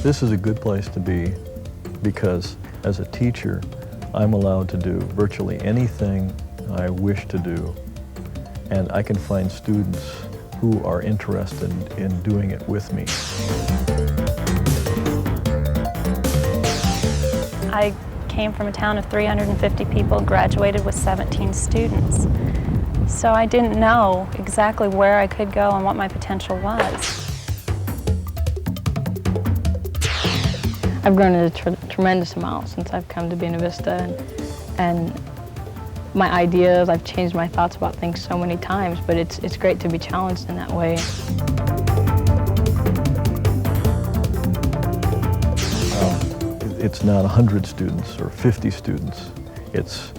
This is a good place to be because as a teacher, I'm allowed to do virtually anything I wish to do, and I can find students who are interested in doing it with me. I came from a town of 350 people, graduated with 17 students. So I didn't know exactly where I could go and what my potential was. I've grown a tremendous amount since I've come to Buena Vista, and my ideas, I've changed my thoughts about things so many times, but it's great to be challenged in that way. It's not 100 students or 50 students. It's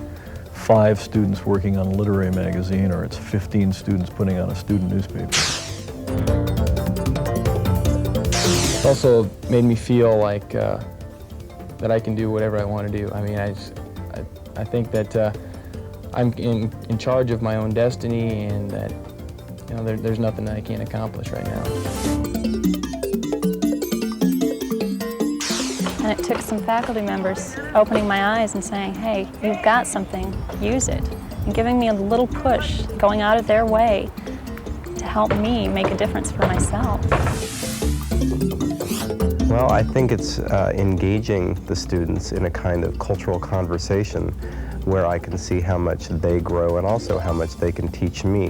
5 students working on a literary magazine, or it's 15 students putting on a student newspaper. It's also made me feel like that I can do whatever I want to do. I mean, I think that I'm in charge of my own destiny, and that there's nothing that I can't accomplish right now. And it took some faculty members opening my eyes and saying, hey, you've got something, use it. And giving me a little push, going out of their way to help me make a difference for myself. Well, I think it's engaging the students in a kind of cultural conversation where I can see how much they grow and also how much they can teach me. I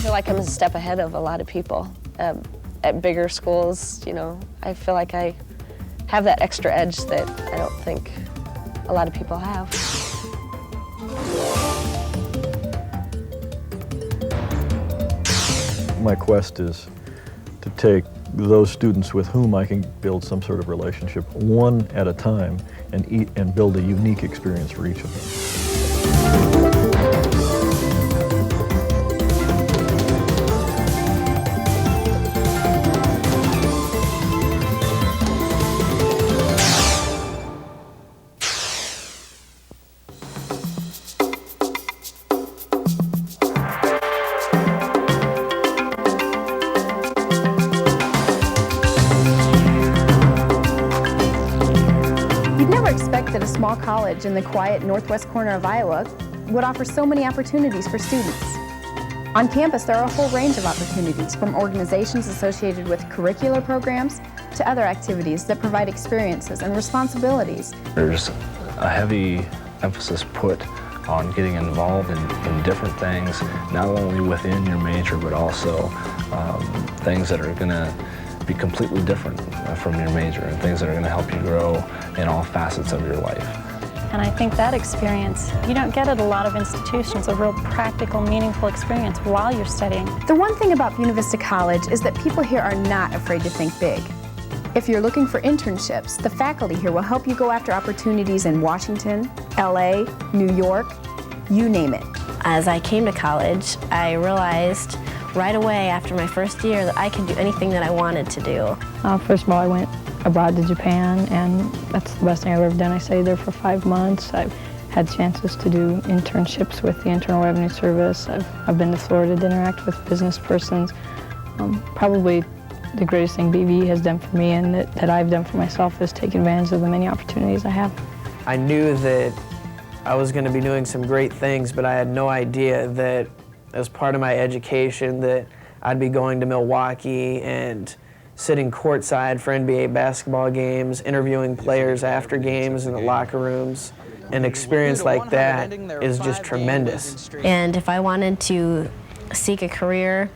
feel like I'm a step ahead of a lot of people. At bigger schools, I feel like I have that extra edge that I don't think a lot of people have. My quest is to take those students with whom I can build some sort of relationship, one at a time, and build a unique experience for each of them. You'd never expect that a small college in the quiet northwest corner of Iowa would offer so many opportunities for students. On campus, there are a whole range of opportunities, from organizations associated with curricular programs to other activities that provide experiences and responsibilities. There's a heavy emphasis put on getting involved in different things, not only within your major, but also things that are going to be completely different from your major, and things that are going to help you grow in all facets of your life. And I think that experience, you don't get at a lot of institutions, a real practical, meaningful experience while you're studying. The one thing about Buena Vista College is that people here are not afraid to think big. If you're looking for internships, the faculty here will help you go after opportunities in Washington, LA, New York, you name it. As I came to college, I realized right away after my first year that I could do anything that I wanted to do. First of all, I went abroad to Japan, and that's the best thing I've ever done. I stayed there for 5 months. I've had chances to do internships with the Internal Revenue Service. I've been to Florida to interact with business persons. Probably the greatest thing BV has done for me and that I've done for myself is take advantage of the many opportunities I have. I knew that I was going to be doing some great things, but I had no idea that as part of my education that I'd be going to Milwaukee and sitting courtside for NBA basketball games, interviewing players after games in the locker rooms. An experience like that is just tremendous. And if I wanted to seek a career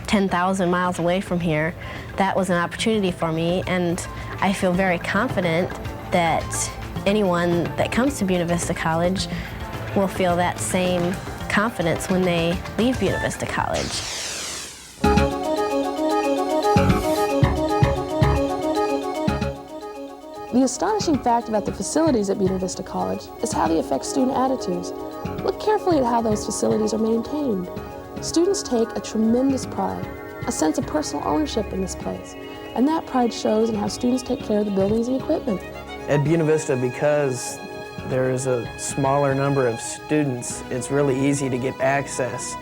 10,000 miles away from here, that was an opportunity for me, and I feel very confident that anyone that comes to Buena Vista College will feel that same confidence when they leave Buena Vista College. The astonishing fact about the facilities at Buena Vista College is how they affect student attitudes. Look carefully at how those facilities are maintained. Students take a tremendous pride, a sense of personal ownership in this place, and that pride shows in how students take care of the buildings and equipment. At Buena Vista, because there is a smaller number of students, it's really easy to get access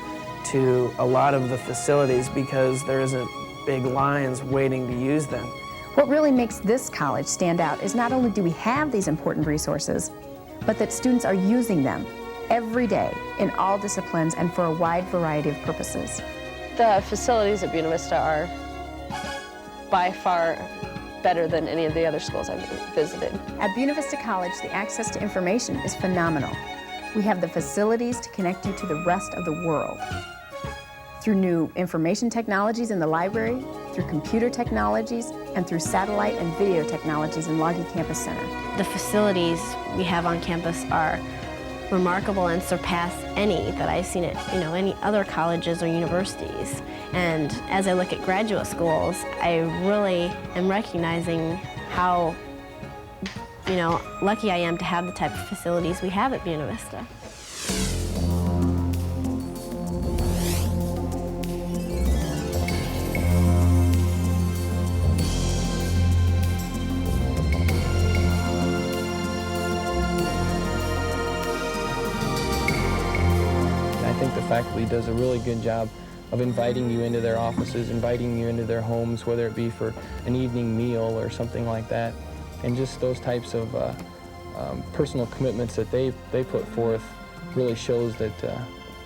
to a lot of the facilities because there isn't big lines waiting to use them. What really makes this college stand out is not only do we have these important resources, but that students are using them every day in all disciplines and for a wide variety of purposes. The facilities at Buena Vista are by far better than any of the other schools I've visited. At Buena Vista College, the access to information is phenomenal. We have the facilities to connect you to the rest of the world. Through new information technologies in the library, through computer technologies, and through satellite and video technologies in Logie Campus Center. The facilities we have on campus are remarkable and surpass any that I've seen at any other colleges or universities. And as I look at graduate schools, I really am recognizing how lucky I am to have the type of facilities we have at Buena Vista. I think the faculty does a really good job of inviting you into their offices, inviting you into their homes, whether it be for an evening meal or something like that. And just those types of personal commitments that they put forth really shows that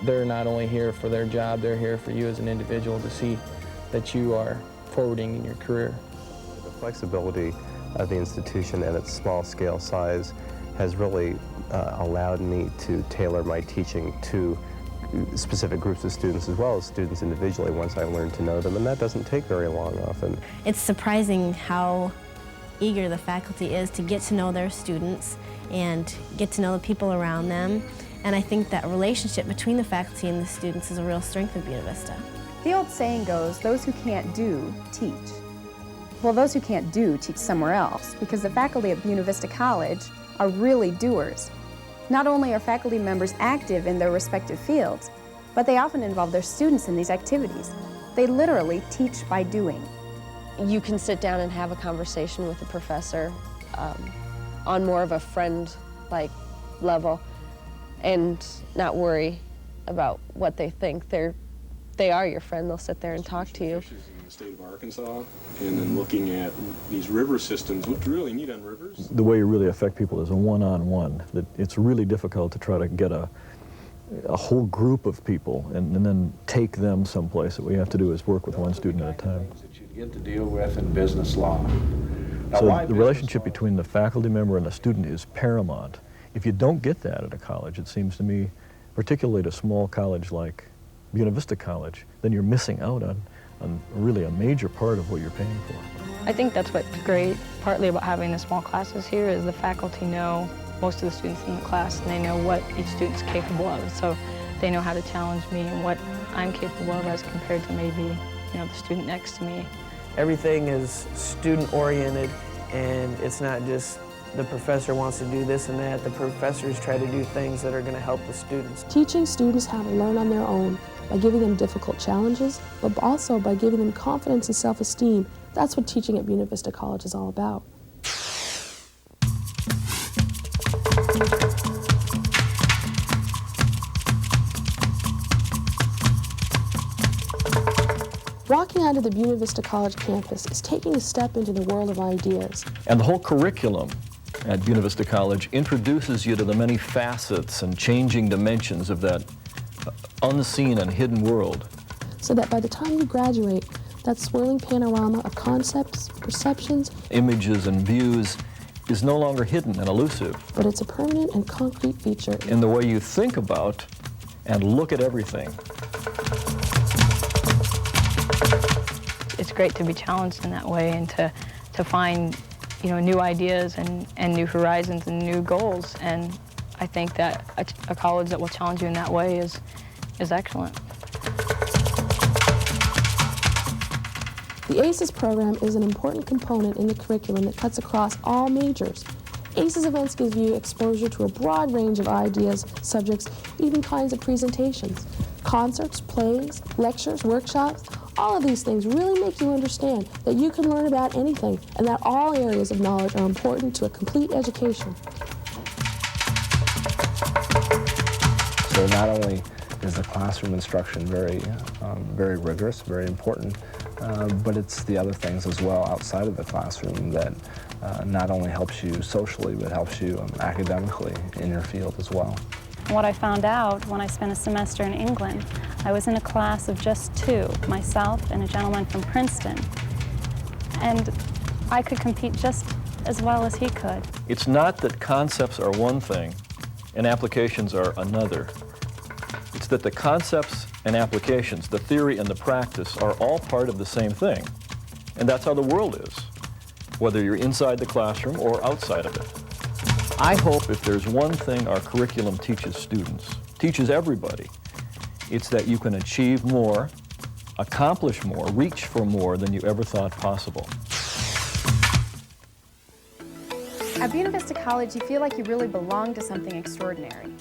they're not only here for their job, they're here for you as an individual to see that you are forwarding in your career. The flexibility of the institution and its small-scale size has really allowed me to tailor my teaching to specific groups of students as well as students individually once I learn to know them, and that doesn't take very long often. It's surprising how eager the faculty is to get to know their students and get to know the people around them, and I think that relationship between the faculty and the students is a real strength of Buena Vista. The old saying goes, those who can't do, teach. Well, those who can't do, teach somewhere else, because the faculty at Buena Vista College are really doers. Not only are faculty members active in their respective fields, but they often involve their students in these activities. They literally teach by doing. You can sit down and have a conversation with a professor on more of a friend-like level and not worry about what they think. They are your friend. They'll sit there and talk to you. In the state of Arkansas, and then looking at these river systems. What's really neat on rivers? The way you really affect people is a one-on-one. That it's really difficult to try to get a whole group of people and then take them someplace. What we have to do is work with one student at a time. That you get to deal with in business law. Now, So the relationship between the faculty member and the student is paramount. If you don't get that at a college, it seems to me, particularly at a small college like Buena Vista College, then you're missing out on really a major part of what you're paying for. I think that's what's great, partly about having the small classes here, is the faculty know most of the students in the class, and they know what each student's capable of. So they know how to challenge me and what I'm capable of as compared to maybe, the student next to me. Everything is student-oriented, and it's not just the professor wants to do this and that. The professors try to do things that are going to help the students. Teaching students how to learn on their own by giving them difficult challenges, but also by giving them confidence and self-esteem. That's what teaching at Buena Vista College is all about. Walking onto the Buena Vista College campus is taking a step into the world of ideas. And the whole curriculum at Buena Vista College introduces you to the many facets and changing dimensions of that unseen and hidden world. So that by the time you graduate, that swirling panorama of concepts, perceptions, images and views is no longer hidden and elusive. But it's a permanent and concrete feature in the way you think about and look at everything. It's great to be challenged in that way and to find new ideas and new horizons and new goals. And I think that a college that will challenge you in that way is excellent. The ACES program is an important component in the curriculum that cuts across all majors. ACES events give you exposure to a broad range of ideas, subjects, even kinds of presentations. Concerts, plays, lectures, workshops, all of these things really make you understand that you can learn about anything and that all areas of knowledge are important to a complete education. So not only is the classroom instruction very rigorous, very important, but it's the other things as well outside of the classroom that not only helps you socially, but helps you academically in your field as well. What I found out when I spent a semester in England, I was in a class of just two, myself and a gentleman from Princeton, and I could compete just as well as he could. It's not that concepts are one thing and applications are another. It's that the concepts and applications, the theory and the practice, are all part of the same thing. And that's how the world is, whether you're inside the classroom or outside of it. I hope if there's one thing our curriculum teaches students, teaches everybody, it's that you can achieve more, accomplish more, reach for more than you ever thought possible. At Buena Vista College, you feel like you really belong to something extraordinary,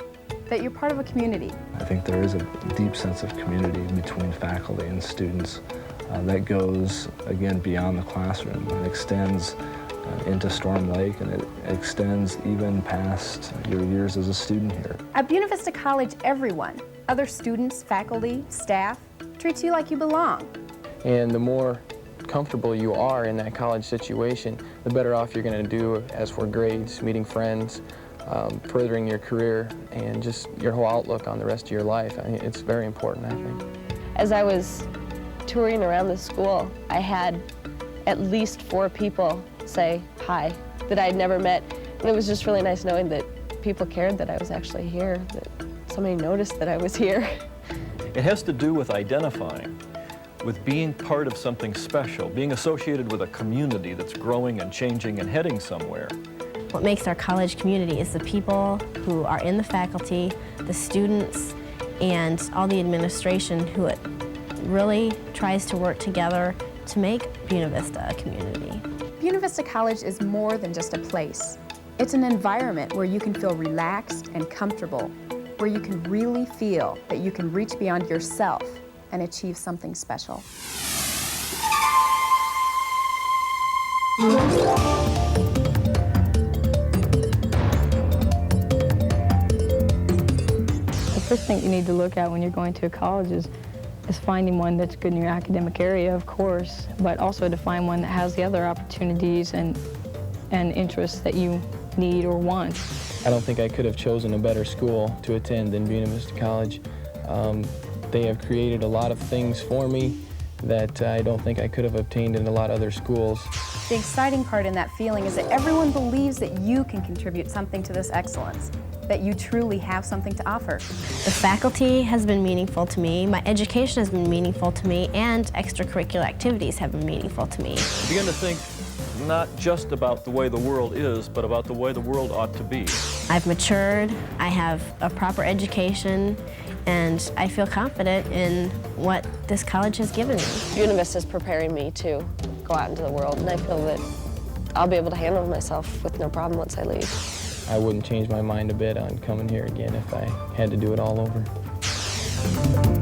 that you're part of a community. I think there is a deep sense of community between faculty and students that goes, again, beyond the classroom. It extends into Storm Lake, and it extends even past your years as a student here. At Buena Vista College, everyone, other students, faculty, staff, treats you like you belong. And the more comfortable you are in that college situation, the better off you're going to do as for grades, meeting friends, furthering your career, and just your whole outlook on the rest of your life. I mean, it's very important, I think. As I was touring around the school, I had at least 4 people say hi that I'd never met. And it was just really nice knowing that people cared that I was actually here, that somebody noticed that I was here. It has to do with identifying, with being part of something special, being associated with a community that's growing and changing and heading somewhere. What makes our college community is the people who are in the faculty, the students, and all the administration who really tries to work together to make Buena Vista a community. Buena Vista College is more than just a place. It's an environment where you can feel relaxed and comfortable, where you can really feel that you can reach beyond yourself and achieve something special. The first thing you need to look at when you're going to a college is finding one that's good in your academic area, of course, but also to find one that has the other opportunities and interests that you need or want. I don't think I could have chosen a better school to attend than Buena Vista College. They have created a lot of things for me that I don't think I could have obtained in a lot of other schools. The exciting part in that feeling is that everyone believes that you can contribute something to this excellence, that you truly have something to offer. The faculty has been meaningful to me, my education has been meaningful to me, and extracurricular activities have been meaningful to me. Begin to think not just about the way the world is, but about the way the world ought to be. I've matured, I have a proper education, and I feel confident in what this college has given me. Buena Vista is preparing me to go out into the world, and I feel that I'll be able to handle myself with no problem once I leave. I wouldn't change my mind a bit on coming here again if I had to do it all over.